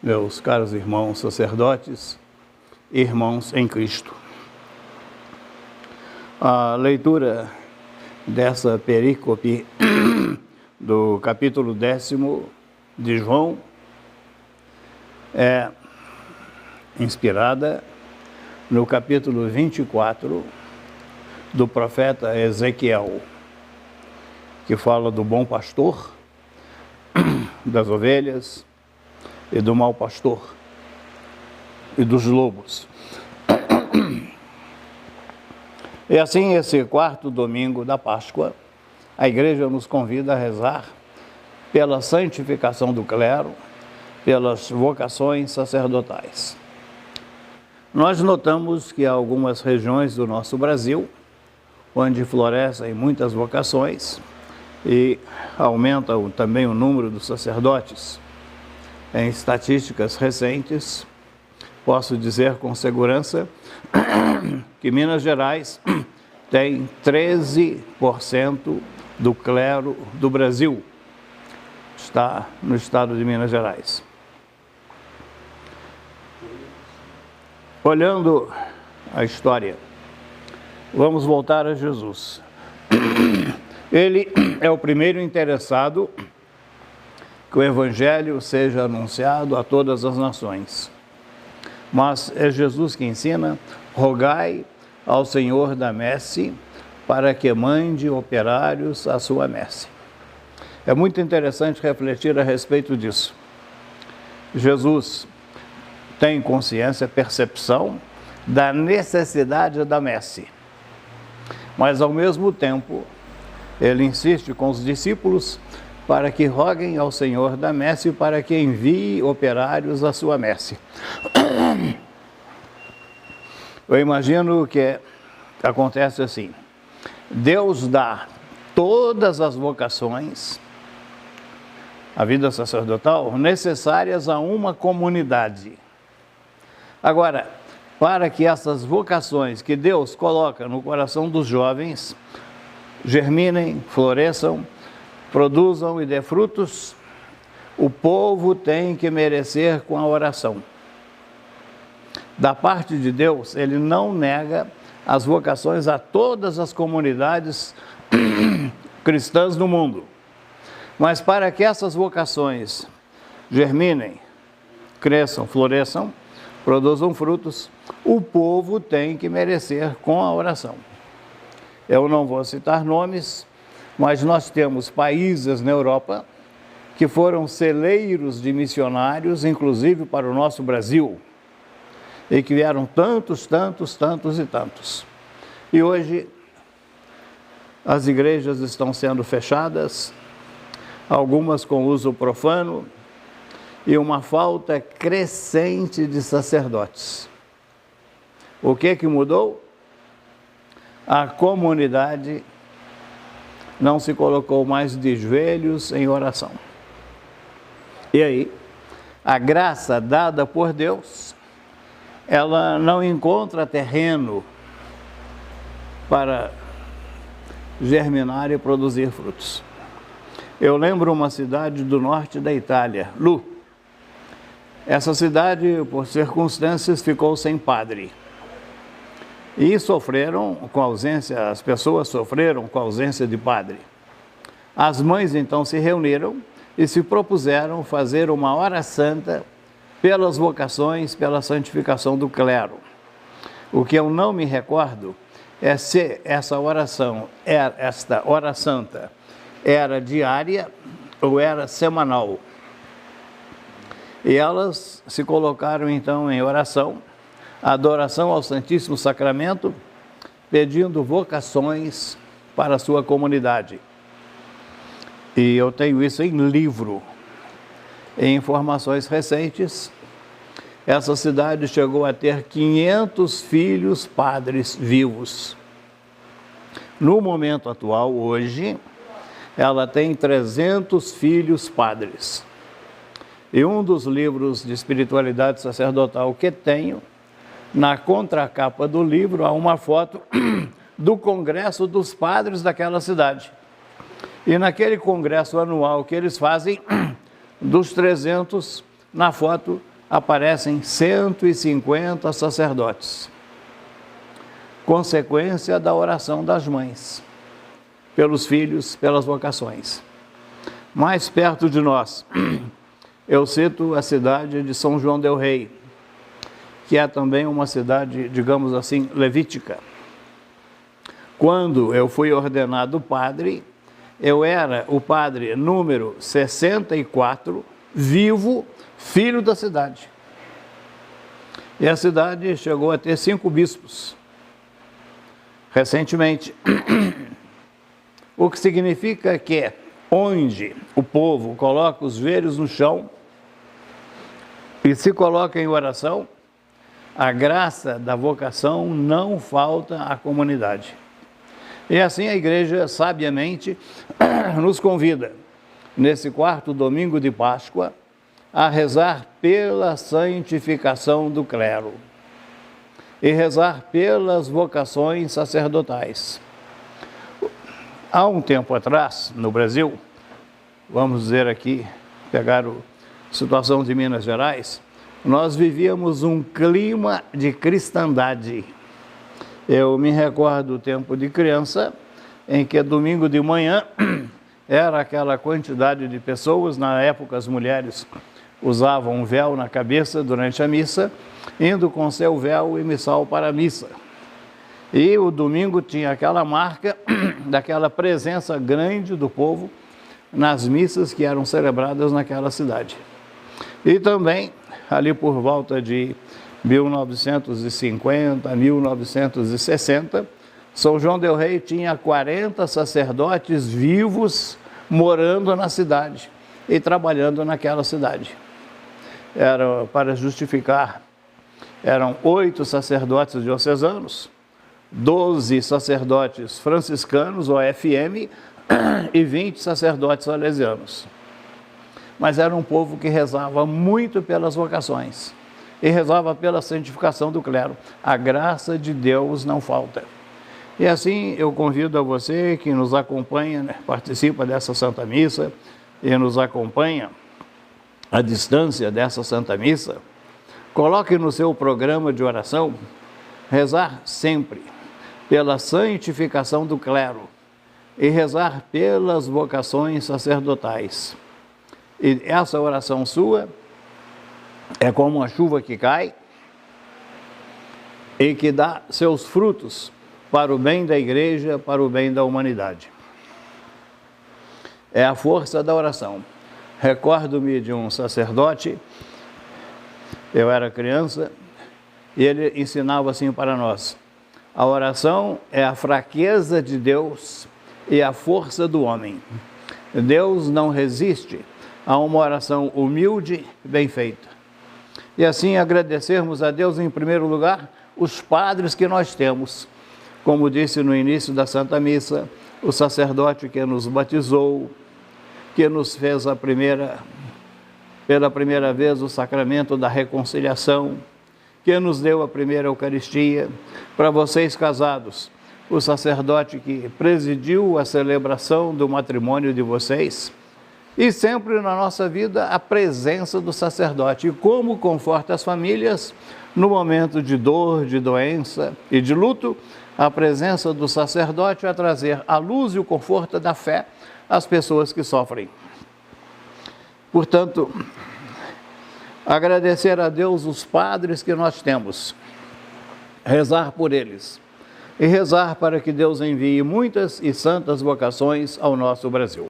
Meus caros irmãos sacerdotes, irmãos em Cristo. A leitura dessa perícope do capítulo 10º de João é inspirada no capítulo 24 do profeta Ezequiel, que fala do bom pastor, das ovelhas e do mau pastor e dos lobos. E assim, esse quarto domingo da Páscoa, a igreja nos convida a rezar pela santificação do clero, pelas vocações sacerdotais. Nós notamos que há algumas regiões do nosso Brasil onde florescem muitas vocações e aumenta também o número dos sacerdotes. Em estatísticas recentes, posso dizer com segurança que Minas Gerais tem 13% do clero do Brasil. Está no estado de Minas Gerais. Olhando a história, vamos voltar a Jesus. Ele é o primeiro interessado que o Evangelho seja anunciado a todas as nações. Mas é Jesus que ensina: rogai ao Senhor da messe para que mande operários à sua messe. É muito interessante refletir a respeito disso. Jesus tem consciência, percepção da necessidade da messe, mas ao mesmo tempo ele insiste com os discípulos para que roguem ao Senhor da messe para que envie operários à sua messe. Eu imagino que acontece assim: Deus dá todas as vocações, a vida sacerdotal, necessárias a uma comunidade. Agora, para que essas vocações que Deus coloca no coração dos jovens germinem, floresçam, produzam e dê frutos, o povo tem que merecer com a oração. Da parte de Deus, Ele não nega as vocações a todas as comunidades cristãs do mundo. Mas para que essas vocações germinem, cresçam, floresçam, produzam frutos, o povo tem que merecer com a oração. Eu não vou citar nomes, mas nós temos países na Europa que foram celeiros de missionários, inclusive para o nosso Brasil, e que vieram tantos e tantos. E hoje as igrejas estão sendo fechadas, algumas com uso profano, e uma falta crescente de sacerdotes. O que mudou? A comunidade não se colocou mais de joelhos em oração. E aí, a graça dada por Deus, ela não encontra terreno para germinar e produzir frutos. Eu lembro uma cidade do norte da Itália, Lu. Essa cidade, por circunstâncias, ficou sem padre. E sofreram com a ausência, as pessoas sofreram com a ausência de padre. As mães então se reuniram e se propuseram fazer uma hora santa pelas vocações, pela santificação do clero. O que eu não me recordo é se esta hora santa era diária ou era semanal. E elas se colocaram então em oração, adoração ao Santíssimo Sacramento, pedindo vocações para a sua comunidade. E eu tenho isso em livro. Em informações recentes, essa cidade chegou a ter 500 filhos padres vivos. No momento atual, hoje, ela tem 300 filhos padres. E um dos livros de espiritualidade sacerdotal que tenho, na contracapa do livro, há uma foto do congresso dos padres daquela cidade. E naquele congresso anual que eles fazem, dos 300, na foto aparecem 150 sacerdotes, consequência da oração das mães, pelos filhos, pelas vocações. Mais perto de nós, eu cito a cidade de São João del Rei, que é também uma cidade, digamos assim, levítica. Quando eu fui ordenado padre, eu era o padre número 64, vivo, filho da cidade. E a cidade chegou a ter 5 bispos, recentemente. O que significa que onde o povo coloca os joelhos no chão e se coloca em oração, a graça da vocação não falta à comunidade. E assim a igreja, sabiamente, nos convida, nesse 4º domingo de Páscoa, a rezar pela santificação do clero e rezar pelas vocações sacerdotais. Há um tempo atrás, no Brasil, vamos dizer aqui, pegar a situação de Minas Gerais, nós vivíamos um clima de cristandade. Eu me recordo do tempo de criança, em que domingo de manhã era aquela quantidade de pessoas. Na época as mulheres usavam um véu na cabeça durante a missa, indo com seu véu e missal para a missa. E o domingo tinha aquela marca daquela presença grande do povo nas missas que eram celebradas naquela cidade. E também, ali por volta de 1950, 1960, São João del Rei tinha 40 sacerdotes vivos morando na cidade e trabalhando naquela cidade. Era para justificar, eram 8 sacerdotes diocesanos, 12 sacerdotes franciscanos, OFM, e 20 sacerdotes salesianos. Mas era um povo que rezava muito pelas vocações e rezava pela santificação do clero. A graça de Deus não falta. E assim eu convido a você que nos acompanha, né, participa dessa Santa Missa e nos acompanha à distância dessa Santa Missa, coloque no seu programa de oração rezar sempre pela santificação do clero e rezar pelas vocações sacerdotais. E essa oração sua é como uma chuva que cai e que dá seus frutos para o bem da igreja, para o bem da humanidade. É a força da oração. Recordo-me de um sacerdote, eu era criança, e ele ensinava assim para nós: a oração é a fraqueza de Deus e a força do homem. Deus não resiste a uma oração humilde, bem feita. E assim agradecermos a Deus, em primeiro lugar, os padres que nós temos. Como disse no início da Santa Missa, o sacerdote que nos batizou, que nos fez pela primeira vez o sacramento da reconciliação, que nos deu a primeira Eucaristia. Para vocês casados, o sacerdote que presidiu a celebração do matrimônio de vocês. E sempre na nossa vida a presença do sacerdote. E como conforta as famílias no momento de dor, de doença e de luto, a presença do sacerdote vai trazer a luz e o conforto da fé às pessoas que sofrem. Portanto, agradecer a Deus os padres que nós temos, rezar por eles e rezar para que Deus envie muitas e santas vocações ao nosso Brasil.